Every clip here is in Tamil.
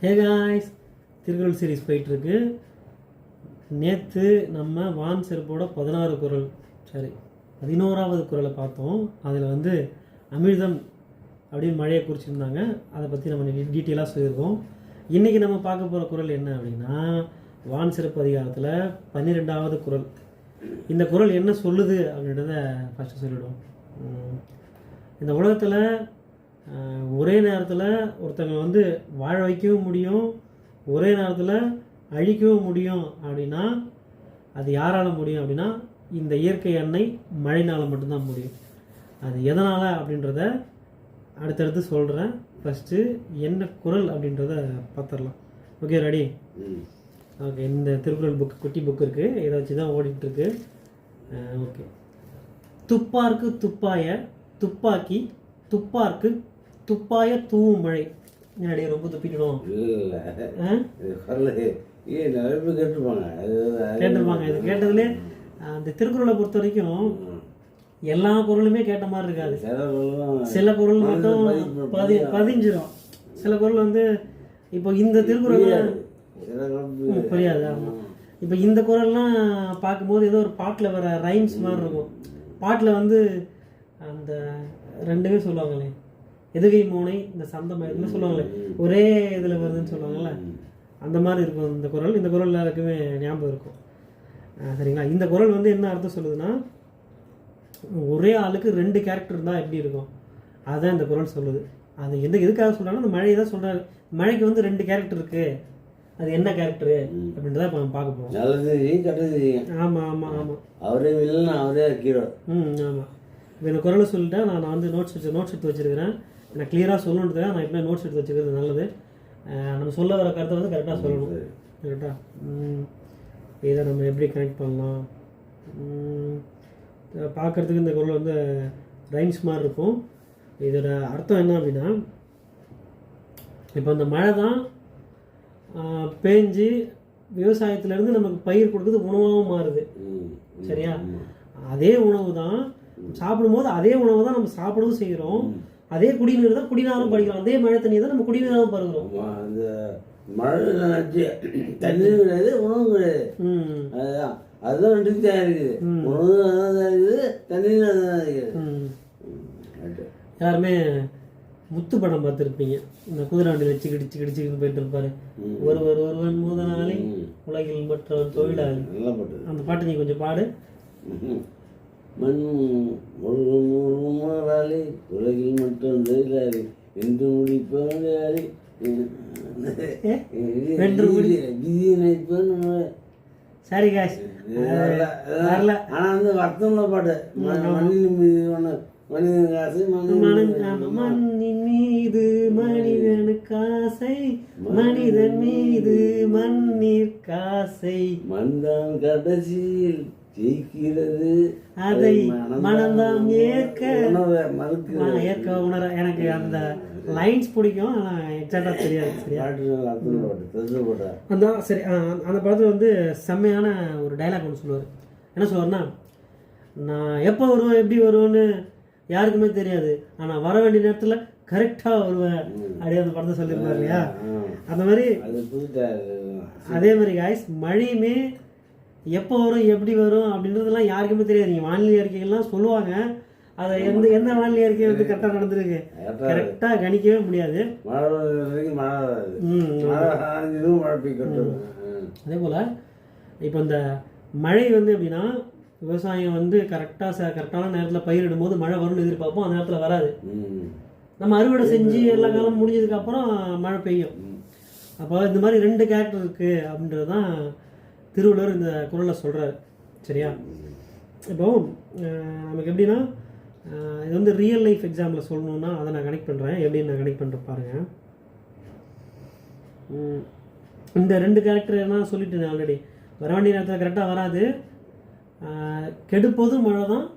ஹே காய்ஸ், திருக்குறள் சீரீஸ் போயிட்டுருக்கு. நேற்று நம்ம வான் செருப்போட 16 குறள், சரி 11வது குறளை பார்த்தோம். அதில் வந்து அமிர்தம் அப்படின்னு மழையை குறிச்சிருந்தாங்க. அதை பற்றி நம்ம டீட்டெயிலாக சொல்லியிருக்கோம். இன்றைக்கி நம்ம பார்க்க போகிற குறள் என்ன அப்படின்னா, வான் சிறப்பு அதிகாரத்தில் 12வது குறள். இந்த குறள் என்ன சொல்லுது அப்படின்றத ஃபஸ்ட்டு சொல்லிவிடுவோம். இந்த உலகத்தில் ஒரே நேரத்தில் ஒருத்தங்க வந்து வாழ வைக்கவும் முடியும், ஒரே நேரத்தில் அழிக்கவும் முடியும். அப்படின்னா அது யாரால் முடியும் அப்படின்னா, இந்த இயற்கை அன்னை மழைனால் மட்டும்தான் முடியும். அது எதனால் அப்படின்றத அடுத்தடுத்து சொல்கிறேன். ஃபஸ்ட்டு என்ன குறள் அப்படின்றத பார்த்துடலாம். Okay, ready? ஓகே, இந்த திருக்குறள் புக் குட்டி புக் இருக்குது, இதை வச்சு தான் ஓடிட்டுருக்கு. ஓகே. துப்பார்க்கு துப்பாய துப்பாக்கி துப்பார்க்கு துப்பாய தூவும் மழை. என்னடி ரொம்ப துப்பிக்கணும்? கேட்டிருப்பாங்க. இது கேட்டதுலே அந்த திருக்குறளை பொறுத்த வரைக்கும் எல்லா குறளுமே கேட்ட மாதிரி இருக்காது. சில குறள் மட்டும் பதிஞ்சிடும். சில குறள் வந்து இப்போ இந்த திருக்குறள் புரியாது. ஆமாம், இப்போ இந்த குறள்லாம் பார்க்கும்போது ஏதோ ஒரு பாட்டில் வர ரைம்ஸ் மாதிரி இருக்கும். பாட்டில் வந்து அந்த ரெண்டுமே சொல்லுவாங்களே, எதுகை மோனை இந்த சந்தம் இதுமே சொல்லுவாங்களே, ஒரே இதில் வருதுன்னு சொல்லுவாங்கள்ல, அந்த மாதிரி இருக்கும் இந்த குறள். இந்த குறள் எல்லாருக்குமே ஞாபகம் இருக்கும். சரிங்களா? இந்த குறள் வந்து என்ன அர்த்தம் சொல்லுதுன்னா, ஒரே ஆளுக்கு 2 கேரக்டர் இருந்தால் எப்படி இருக்கும், அதுதான் இந்த குறள் சொல்லுது. அது எதுக்காக சொல்கிறாங்கன்னா, அந்த மழையை தான் சொல்கிறாரு. மழைக்கு வந்து 2 கேரக்டர் இருக்குது. அது என்ன கேரக்டரு அப்படின்றத இப்போ நம்ம பார்க்க போகிறோம். ஆமாம் ஆமாம் ஆமாம், அவரே வில்லன், அவரே ஹீரோ. ஆமாம். இப்போ இந்த குறளை சொல்லிட்டேன். நான் வந்து நோட்ஸ் எடுத்து வச்சுருக்கிறேன். நான் கிளியராக சொல்லணுன்றதுக்காக நான் எப்பவுமே நோட்ஸ் எடுத்து வச்சுக்கிறது நல்லது. நம்ம சொல்ல வர கருத்தை வந்து கரெக்டாக சொல்லணும். கரெக்டாக இதை நம்ம எப்படி கனெக்ட் பண்ணலாம் பார்க்குறதுக்கு இந்த குறள் வந்து ரைம்ஸ் மாதிரி இருக்கும். இதோட அர்த்தம் என்ன அப்படின்னா, இப்போ இந்த மழை தான் பேஞ்சு விவசாயத்துலேருந்து நமக்கு பயிர் கொடுக்குறது உணவாகவும் மாறுது. சரியா? அதே உணவு தான் சாப்பிடும்போது, அதே உணவு தான் நம்ம சாப்பிடவும் செய்கிறோம். அதே குடிநீர் தான் குடிநீரும் படிக்கிறோம். அதே மழை தண்ணியை தான் நம்ம குடிநீராகவும் பருகிறோம். அந்த மழை தண்ணீர் கிடையாது, உணவு கிடையாது. அதுதான் அதுதான் ரெண்டுக்கும் தான் இருக்குது. உணவு தான் இருக்குது, தண்ணீர் தான் இருக்குது. எல்லாருமே முத்து படம் பார்த்துருப்பீங்க. இந்த குதிரை வண்டியில் வச்சு கிடிச்சுக்கிட்டு போயிட்டு இருப்பாரு. ஒருவன் முதலாளி உலகில் மற்றவன் தொழிலாளி. அந்த பாட்டு நீ கொஞ்சம் பாடு. மண் முதலாளி உலகில் மட்டும் தொழிலாளி என்று முடிப்பாளி சரி காஷ் வரல. ஆனா வந்து வருத்தம்ல பாட்டு. மண்ணின் மீது மனிதனுக்கு ஆசை, மண்ணின் மீது மனிதனுக்கு ஆசை, மனிதன் மீது மண்ணீர் காசை, மண்தான் கடைசியில் ஜெயிக்கிறது, அதை மனம்தான் ஏற்க உணர. எனக்கு அந்த லைன்ஸ் பிடிக்கும், ஆனால் எக்ஸாக்டாக தெரியாது. சரியா? அந்த சரி, அந்த படத்தில் வந்து செம்மையான ஒரு டைலாக் ஒன்று சொல்லுவார். என்ன சொல்லுவார்னா, நான் எப்போ வருவேன் எப்படி வருவேன்னு யாருக்குமே தெரியாது, ஆனால் வர வேண்டிய நேரத்தில் கரெக்டாக வருவேன் அப்படியே அந்த படத்தை சொல்லியிருப்பார் இல்லையா? அந்த மாதிரி அதே மாதிரி காய்ஸ், மழையுமே எப்போ வரும் எப்படி வரும் அப்படின்றதெல்லாம் யாருக்குமே தெரியாது. நீங்கள் வானிலை அறிக்கைகள்லாம் சொல்லுவாங்க, அதை எந்த வானிலை அறிக்கை வந்து கரெக்டாக நடந்துருக்கு கரெக்டாக கணிக்கவே முடியாது. அதே போல் இப்போ இந்த மழை வந்து எப்படின்னா, விவசாயம் வந்து கரெக்டான நேரத்தில் பயிரிடும் போது மழை வரும்னு எதிர்பார்ப்போம். அந்த நேரத்தில் வராது. நம்ம அறுவடை செஞ்சு எல்லா காலம் முடிஞ்சதுக்கப்புறம் மழை பெய்யும். அப்போ இந்த மாதிரி 2 கேரக்டர் இருக்குது அப்படின்றது தான் திருவள்ளுவர் இந்த குறளை சொல்கிறார். சரியா? இப்போ நமக்கு எப்படின்னா, இது வந்து ரியல் லைஃப் எக்ஸாம்பிள் சொல்லணுன்னா அதை நான் கனெக்ட் பண்ணுறேன். எப்படின்னு நான் கனெக்ட் பண்ணுறேன் பாருங்கள். இந்த 2 கேரக்டர் என்ன சொல்லிட்டு ஆல்ரெடி, வர வேண்டிய நேரத்தில் கரெக்டாக வராது, கெடுப்பதும் மழை தான்,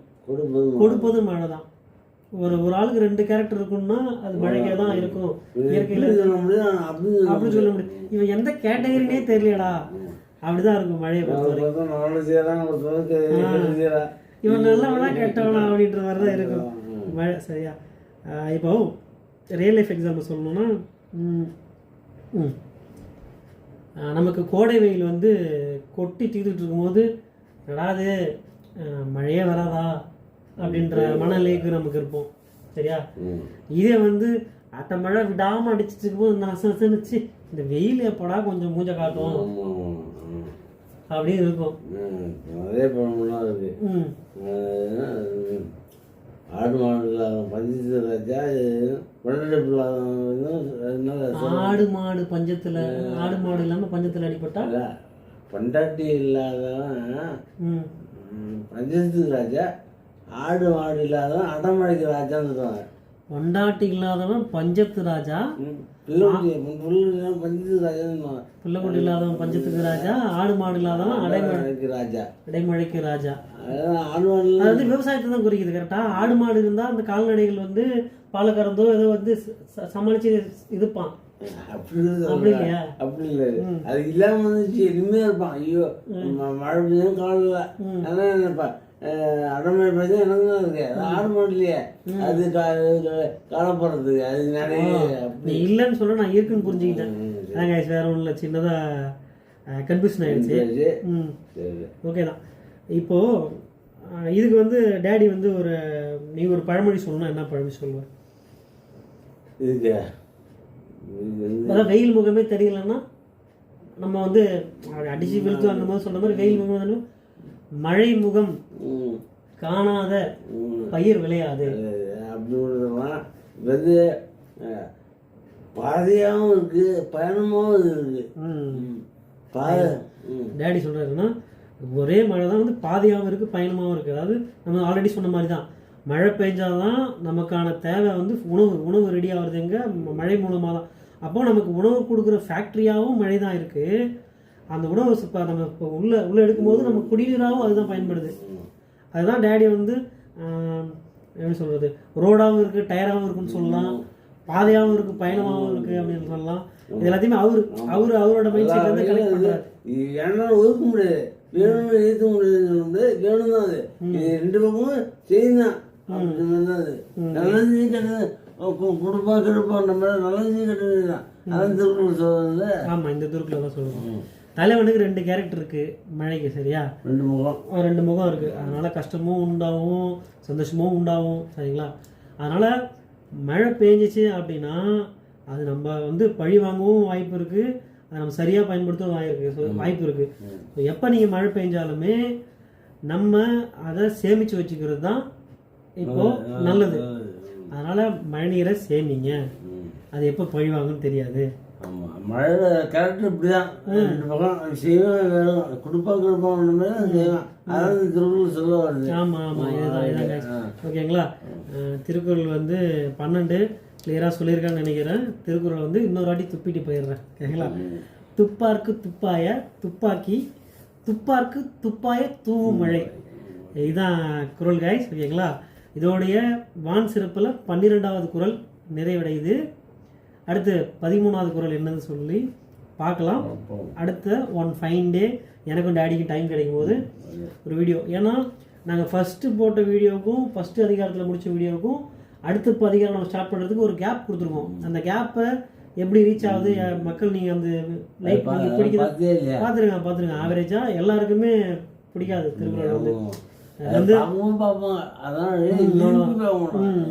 கொடுப்பதும் மழை தான். ஒரு ஆளுக்கு 2 கேரக்டர் இருக்குன்னா அது மழைக்கே தான் இருக்கும். இயற்கையில் அப்படி சொல்ல முடியும். இவன் எந்த கேட்டகரினே தெரியலடா, அப்படிதான் இருக்கும் மழையை பொறுத்த வரைக்கும். இவன் நல்லவனா கெட்டவனா அப்படின்ற மாதிரி தான் இருக்கும் மழை. சரியா? இப்போ ரியல் லைஃப் எக்ஸாம்பிள் சொல்லணும்னா, நமக்கு கோடை வெயில் வந்து கொட்டி தீர்த்துட்டு இருக்கும்போது நடாது மழையே வராதா அப்படின்ற மனநிலைக்கு நமக்கு இருப்போம் சரியா. இதே வந்து அட்ட மழை விடாமல் அடிச்சுட்டு இருக்கும்போது நசனுச்சு இந்த வெயில் எப்படா கொஞ்சம் மூஞ்ச காட்டும் அப்படின்னு இருக்கும். நிறைய பழமெல்லாம் இருக்கு. ஆடு மாடு இல்லாத பஞ்சத்து ராஜா, ஆடு மாடு பஞ்சத்துல, ஆடு மாடு இல்லாம பஞ்சத்துல அடிபட்டா பொண்டாட்டி இல்லாதவன் பஞ்சத்து ராஜா, ஆடு மாடு இல்லாதவன் அடமழைக்கு ராஜான்னு சொல்லுவாங்க. பொண்டாட்டி இல்லாதவன் பஞ்சத்து ராஜா, பஞ்சத்து ராஜான்னு பிள்ளைக்குட்டி இல்லாதவன் பஞ்சத்துக்கு ராஜா, ஆடு மாடு இல்லாதவன் அடைமழைக்கு ராஜா. அடைமழைக்கு ராஜா ஆடு மாடு அதாவது விவசாயத்தை தான் குறிக்குது கரெக்டா. ஆடு மாடு இருந்தால் அந்த கால்நடைகள் வந்து பாலை கறந்தோ ஏதோ வந்து சமாளிச்சு இதுப்பான். அப்படி இல்லையா? அப்படி இல்லை, அது இல்லாம வந்துச்சு இனிமையா இருப்பான். ஐயோ மழை பெய்யும் காலையில் அதான் நினைப்பான். அடமழை பெய்ஞ்சா எனக்கு தான் இருக்கு, ஆடு மாடு இல்லையே அது காலப்படுறதுக்கு அது நிறைய. நீ இல்லைன்னு சொல்ல நான் இருக்குன்னு புரிஞ்சுக்கிட்டேன். அதாங்க வேற ஒன்றும் இல்லை, சின்னதாக கன்ஃபியூஷன் ஆகிடுச்சு. ஓகே தான். இப்போது இதுக்கு வந்து டேடி வந்து நீ ஒரு பழமொழி சொல்லணும், என்ன பழமொழி சொல்லுவேன் இதுக்கு? அதான் வெயில் முகமே தெரியலன்னா நம்ம வந்து அடிச்சு வெளுத்து அந்த மாதிரி சொல்ற மாதிரி வெயில் முகம் மழை முகம் காணாத பயிர் விளையாது அப்படின்றதுலாம் வந்து பாதையாகவும் இருக்கு பயணமாகவும் இருக்கு. டேடி சொல்றாருன்னா ஒரே மழை தான் வந்து பாதையாகவும் இருக்கு பயணமாகவும் இருக்கு. அதாவது நம்ம ஆல்ரெடி சொன்ன மாதிரி தான் மழை பெஞ்சாதான் நமக்கான தேவை வந்து உணவு ரெடி ஆகுறது எங்க மழை மூலமாக தான். அப்போ நமக்கு உணவு கொடுக்குற ஃபேக்ட்ரியாகவும் மழை தான் இருக்குது. அந்த உணவு இப்போ நம்ம இப்போ உள்ளே எடுக்கும்போது நம்ம குடிநீராகவும் அதுதான் பயன்படுது. அதுதான் டேடி வந்து எப்படி சொல்கிறது, ரோடாகவும் இருக்குது டயராகவும் இருக்குன்னு சொல்லலாம், பாதையாகவும் இருக்குது பயணமாகவும் இருக்குது அப்படின்னு சொல்லலாம். இது எல்லாத்தையுமே அவரோட மைண்ட் செட் வந்து கனெக்ட் பண்ணுறாரு. ஏன்னா ஒதுக்க முடியாது, வேணும்னு ஏற்ற முடியாது, வேணும் தான் அது. இது ரெண்டு பக்கமும் செய்யணும் அப்படின்னு தான் அது. நல்லது கெட்டது கொடுப்பான் கெடுப்பான் நம்ம நல்லது கெட்டது தான் அதான் திருக்குறள் சொல்றது. ஆமாம், இந்த திருக்குறள் தான் சொல்லுவோம். தலைவனுக்கு 2 கேரக்டர் இருக்குது மழைக்கு சரியா, 2 முகம் இருக்குது. அதனால் கஷ்டமும் உண்டாகும் சந்தோஷமும் உண்டாகும் சரிங்களா. அதனால் மழை பெஞ்சிச்சு அப்படின்னா அது நம்ம வந்து பழி வாங்கவும் வாய்ப்பு இருக்குது, அதை நம்ம சரியாக பயன்படுத்தவும் வாய்ப்பு இருக்குது. ஸோ எப்போ நீங்கள் மழை பெஞ்சாலுமே நம்ம அதை சேமித்து வச்சுக்கிறது தான் இப்போது நல்லது. அதனால் மழை நீரை சேமிங்க, அது எப்போ பழி வாங்குன்னு தெரியாது. ஆமாம், மழை கரெக்டு இப்படி தான் 2 பக்கம் செய்வேன் வேணும் கொடுப்பான் செய்வேன் அதாவது திருக்குறள் சொல்ல வருது. ஆமாம் ஆமாம், இதுதான் ஓகேங்களா. திருக்குறள் வந்து 12 கிளியராக சொல்லியிருக்கான்னு நினைக்கிறேன். திருக்குறள் வந்து இன்னொரு வாட்டி துப்பிட்டு போயிடுறேன் ஓகேங்களா. துப்பார்க்கு துப்பாய துப்பாக்கி, துப்பார்க்கு துப்பாய தூவும் மழை, இதுதான் குறள் கைஸ் ஓகேங்களா. இதோடைய வான் சிறப்பில் 12வது குறள் நிறைவடையுது. அடுத்து 13வது குறள் என்னன்னு சொல்லி பார்க்கலாம். அடுத்த ஒன் ஃபைன் டே எனக்கும் டேடிக்கும் டைம் கிடைக்கும் போது ஒரு வீடியோ. ஏன்னா நாங்கள் ஃபஸ்ட்டு போட்ட வீடியோவுக்கும் ஃபஸ்ட்டு அதிகாரத்தில் முடித்த வீடியோவுக்கும் அடுத்த அதிகாரம் நம்ம ஸ்டார்ட் பண்ணுறதுக்கு ஒரு கேப் கொடுத்துருக்கோம். அந்த கேப்பை எப்படி ரீச் ஆகுது மக்கள் நீங்கள் அந்த லைக் பிடிக்குது பார்த்துருங்க. ஆவரேஜாக எல்லாருக்குமே பிடிக்காது திருக்குறள் வந்து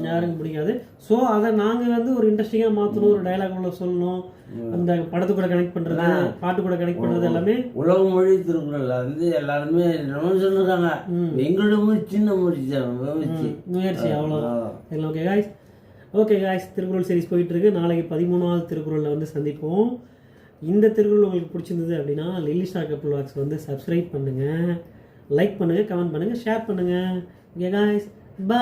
யாருக்கும் பிடிக்காது. ஸோ அதை நாங்கள் வந்து ஒரு இன்ட்ரெஸ்டிங்காக மாற்றணும், ஒரு டைலாக் உள்ள சொல்லணும், அந்த படத்து கூட கனெக்ட் பண்ணுறது பாட்டு கூட கனெக்ட் பண்ணுறது எல்லாமே உலக மொழி திருக்குறள் வந்து எல்லாருமே சொல்லிருக்காங்க. எங்களோட சின்ன முயற்சி அவ்வளோதான். ஓகே காய்ஸ், திருக்குறள் சீரிஸ் போயிட்டு இருக்கு. நாளைக்கு 13வது திருக்குறளில் வந்து சந்திப்போம். இந்த திருக்குறள் உங்களுக்கு பிடிச்சிருந்தது அப்படின்னா லில்லிஷா கப்புள் வாக்ஸ் வந்து சப்ஸ்கிரைப் பண்ணுங்கள், லைக் பண்ணுங்கள், கமெண்ட் பண்ணுங்கள், ஷேர் பண்ணுங்கள். Okay guys, by.